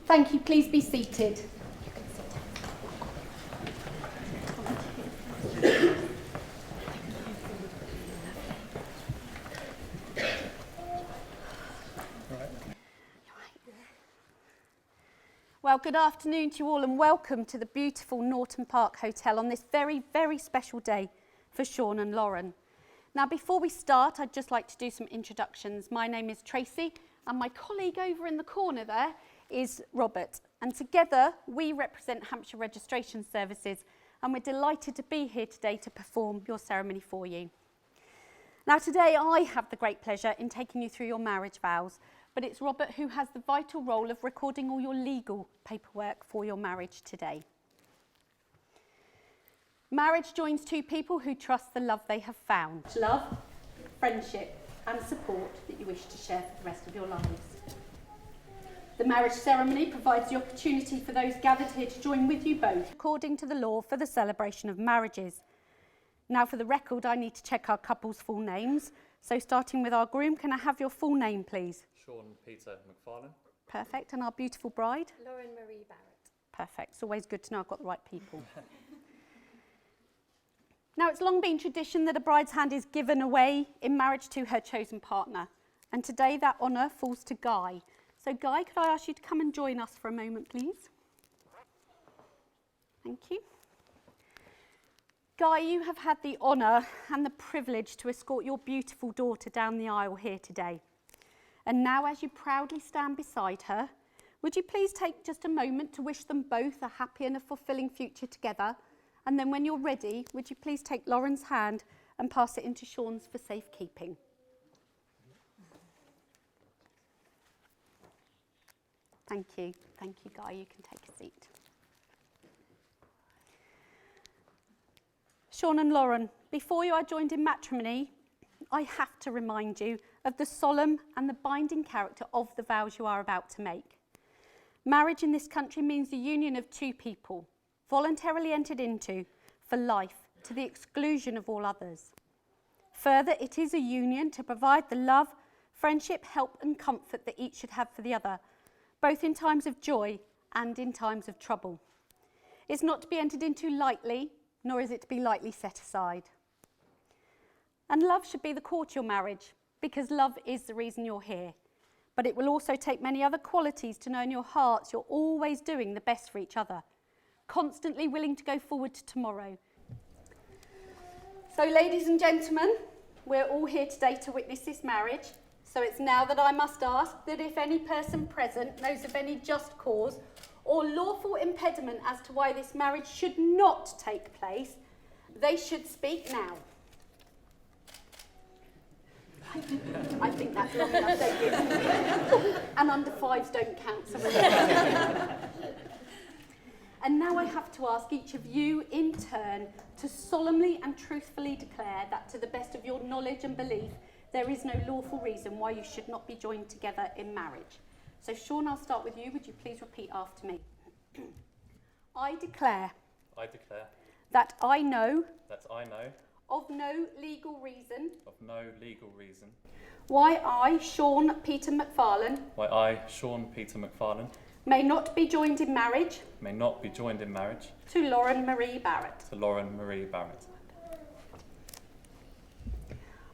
Thank you. Please be seated. Well, good afternoon to you all and welcome to the beautiful Norton Park Hotel on this very, very special day for Sean and Lauren. Now, before we start, I'd just like to do some introductions. My name is Tracy and my colleague over in the corner there is Robert. And together we represent Hampshire Registration Services and we're delighted to be here today to perform your ceremony for you. Now, today I have the great pleasure in taking you through your marriage vows. But it's Robert who has the vital role of recording all your legal paperwork for your marriage today. Marriage joins two people who trust the love they have found. Love, friendship and support that you wish to share for the rest of your lives. The marriage ceremony provides the opportunity for those gathered here to join with you both, according to the law for the celebration of marriages. Now, for the record, I need to check our couple's full names. So starting with our groom, can I have your full name, please? Sean Peter McFarlane. Perfect. And our beautiful bride? Lauren Marie Barrett. Perfect. It's always good to know I've got the right people. Now, it's long been tradition that a bride's hand is given away in marriage to her chosen partner. And today that honour falls to Guy. So Guy, could I ask you to come and join us for a moment, please? Thank you. Guy, you have had the honour and the privilege to escort your beautiful daughter down the aisle here today. And now, as you proudly stand beside her, would you please take just a moment to wish them both a happy and a fulfilling future together? And then when you're ready, would you please take Lauren's hand and pass it into Sean's for safekeeping? Thank you. Thank you, Guy. You can take a seat. Sean and Lauren, before you are joined in matrimony, I have to remind you of the solemn and the binding character of the vows you are about to make. Marriage in this country means the union of two people, voluntarily entered into for life, to the exclusion of all others. Further, it is a union to provide the love, friendship, help and comfort that each should have for the other, both in times of joy and in times of trouble. It's not to be entered into lightly, nor is it to be lightly set aside. And love should be the core to your marriage, because love is the reason you're here. But it will also take many other qualities to know in your hearts you're always doing the best for each other, constantly willing to go forward to tomorrow. So, ladies and gentlemen, we're all here today to witness this marriage. So it's now that I must ask that if any person present knows of any just cause or lawful impediment as to why this marriage should not take place, they should speak now. I think that's long enough, don't you? And under fives don't count. And now I have to ask each of you in turn to solemnly and truthfully declare that to the best of your knowledge and belief, there is no lawful reason why you should not be joined together in marriage. So Sean, I'll start with you. Would you please repeat after me? I declare that I know of no legal reason why I, Sean Peter McFarlane, may not be joined in marriage to Lauren Marie Barrett.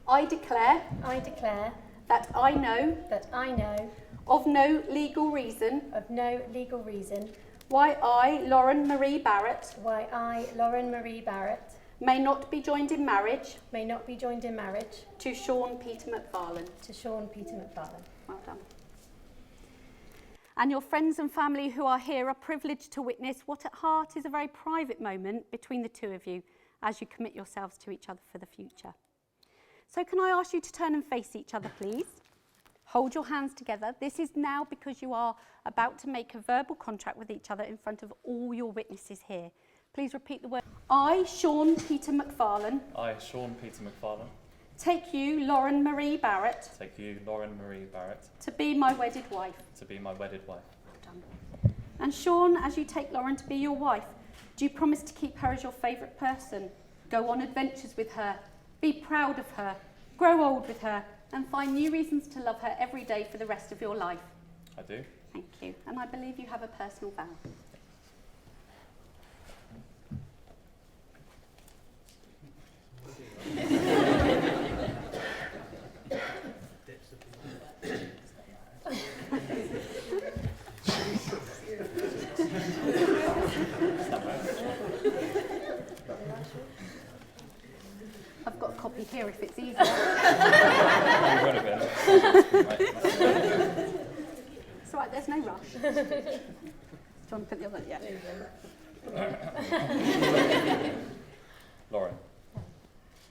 I declare that I know of no legal reason why I, Lauren Marie Barrett, may not be joined in marriage to Sean Peter McFarlane. Well done. And your friends and family who are here are privileged to witness what at heart is a very private moment between the two of you as you commit yourselves to each other for the future. So can I ask you to turn and face each other, please? Hold your hands together. This is now because you are about to make a verbal contract with each other in front of all your witnesses here. Please repeat the word. I, Sean Peter McFarlane. Take you, Lauren Marie Barrett. To be my wedded wife. Well done. And Sean, as you take Lauren to be your wife, do you promise to keep her as your favourite person? Go on adventures with her. Be proud of her. Grow old with her. And find new reasons to love her every day for the rest of your life. I do. Thank you. And I believe you have a personal vow. I've got a copy here if it's easier. You would have been. It's all right, there's no rush. Do you want to put the other? Yeah. Lauren,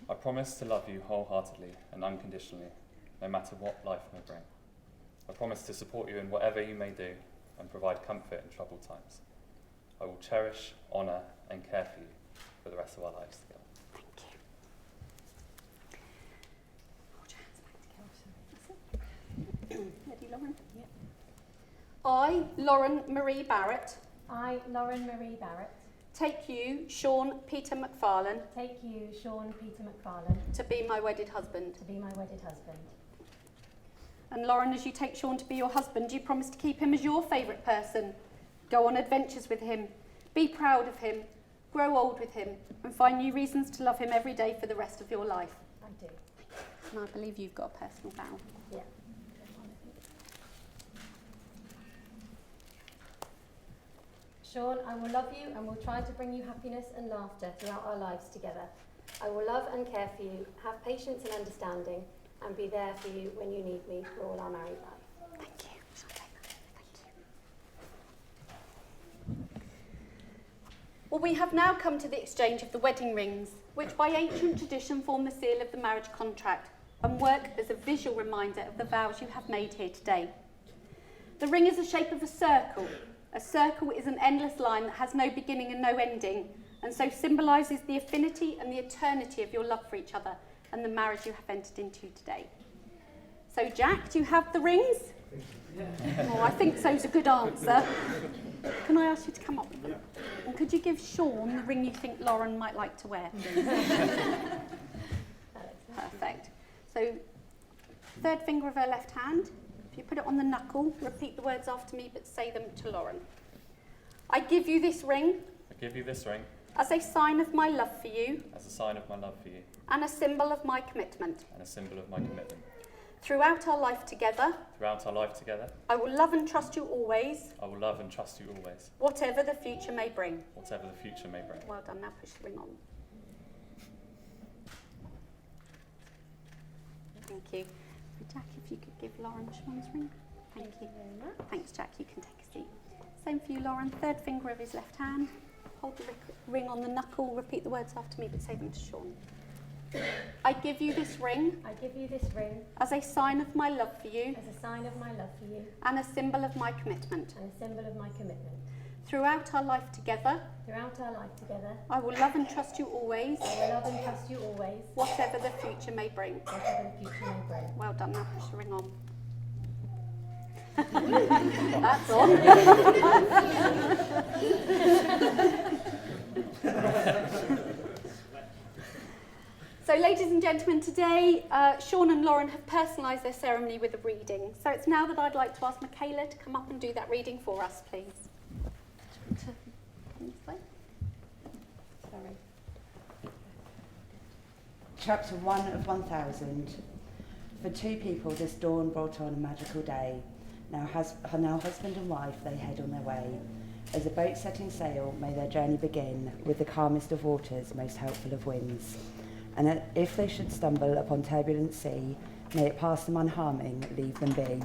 I promise to love you wholeheartedly and unconditionally, no matter what life may bring. I promise to support you in whatever you may do and provide comfort in troubled times. I will cherish, honour and care for you for the rest of our lives together. Thank you. Hold your hands back together. That's it. Ready, Lauren? Yep. I, Lauren Marie Barrett, I, Lauren Marie Barrett, take you, Sean Peter McFarlane, take you, Sean Peter McFarlane, to be my wedded husband. to be my wedded husband. And Lauren, as you take Sean to be your husband, you promise to keep him as your favourite person, go on adventures with him, be proud of him, grow old with him, and find new reasons to love him every day for the rest of your life. I do. And I believe you've got a personal vow. Yeah. Sean, I will love you and will try to bring you happiness and laughter throughout our lives together. I will love and care for you, have patience and understanding, and be there for you when you need me for all our married life. Thank you. Shall I take that? Thank you. Well, we have now come to the exchange of the wedding rings, which by ancient tradition form the seal of the marriage contract and work as a visual reminder of the vows you have made here today. The ring is the shape of a circle. A circle is an endless line that has no beginning and no ending, and so symbolises the affinity and the eternity of your love for each other and the marriage you have entered into today. So, Jack, do you have the rings? Oh, I think so's a good answer. Can I ask you to come up with them? And could you give Sean the ring you think Lauren might like to wear? Perfect. So, third finger of her left hand. If you put it on the knuckle, repeat the words after me, but say them to Lauren. I give you this ring I give you this ring as a sign of my love for you as a sign of my love for you and a symbol of my commitment. and a symbol of my commitment. Throughout our life together, Throughout our life together, I will love and trust you always, I will love and trust you always, whatever the future may bring. whatever the future may bring. Well done, now push the ring on. Thank you. So Jack, if you could give Lauren Sean's ring. Thank you. very much. Thanks, Jack. You can take a seat. Same for you, Lauren. Third finger of his left hand. Hold the ring on the knuckle. Repeat the words after me, but say them to Sean. I give you this ring I give you this ring as a sign of my love for you as a sign of my love for you and a symbol of my commitment. and a symbol of my commitment. Throughout our life together, Throughout our life together, I will love and trust you always, I will love and trust you always, whatever the future may bring. whatever the future may bring. Well done, now push the ring on. That's on. So, ladies and gentlemen, today Sean and Lauren have personalised their ceremony with a reading. So it's now that I'd like to ask Michaela to come up and do that reading for us, please. Sorry. Chapter 1 of 1000. For two people, this dawn brought on a magical day. Now husband and wife, they head on their way. As a boat setting sail, may their journey begin with the calmest of waters, most helpful of winds. And if they should stumble upon turbulent sea, may it pass them unharming, leave them be.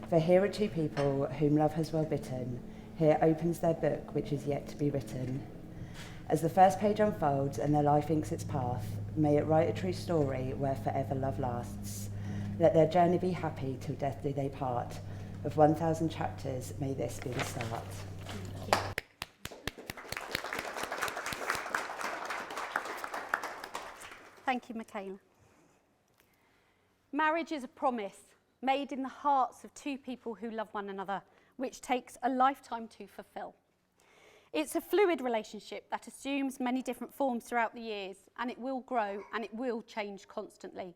For here are two people whom love has well bitten. Here opens their book, which is yet to be written. As the first page unfolds and their life inks its path, may it write a true story where forever love lasts. Let their journey be happy till death do they part. Of 1000 chapters, may this be the start. Thank you, Michaela. Marriage is a promise made in the hearts of two people who love one another, which takes a lifetime to fulfill. It's a fluid relationship that assumes many different forms throughout the years, and it will grow and it will change constantly.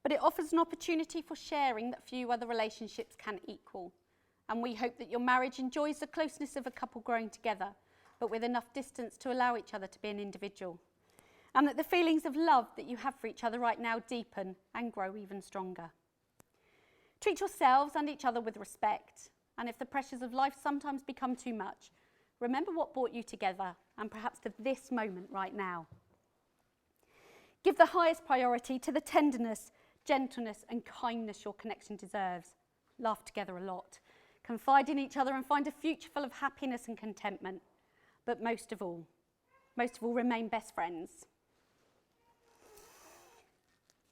But it offers an opportunity for sharing that few other relationships can equal. and we hope that your marriage enjoys the closeness of a couple growing together, but with enough distance to allow each other to be an individual. And that the feelings of love that you have for each other right now deepen and grow even stronger. Treat yourselves and each other with respect, and if the pressures of life sometimes become too much, remember what brought you together, and perhaps to this moment right now. Give the highest priority to the tenderness, gentleness and kindness your connection deserves. Laugh together a lot. Confide in each other and find a future full of happiness and contentment. But most of all, remain best friends.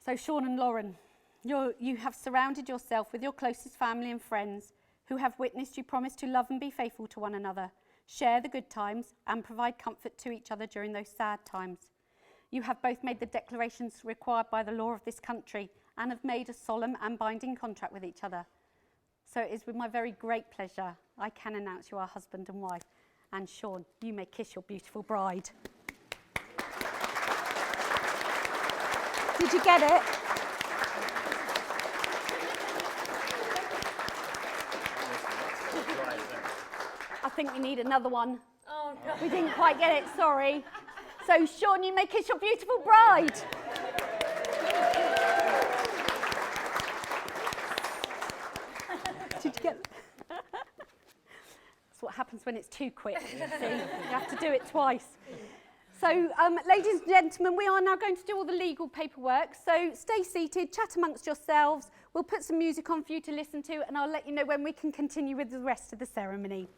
So Sean and Lauren, you have surrounded yourself with your closest family and friends who have witnessed you promise to love and be faithful to one another, share the good times and provide comfort to each other during those sad times. You have both made the declarations required by the law of this country and have made a solemn and binding contract with each other. So it is with my very great pleasure I can announce you are husband and wife. And Sean, you may kiss your beautiful bride. Did you get it? I think we need another one. Oh, no. We didn't quite get it, sorry. So Sean, you may kiss your beautiful bride. Did you get it? That's what happens when it's too quick. See, you have to do it twice. So, ladies and gentlemen, we are now going to do all the legal paperwork. So stay seated, chat amongst yourselves. We'll put some music on for you to listen to, and I'll let you know when we can continue with the rest of the ceremony.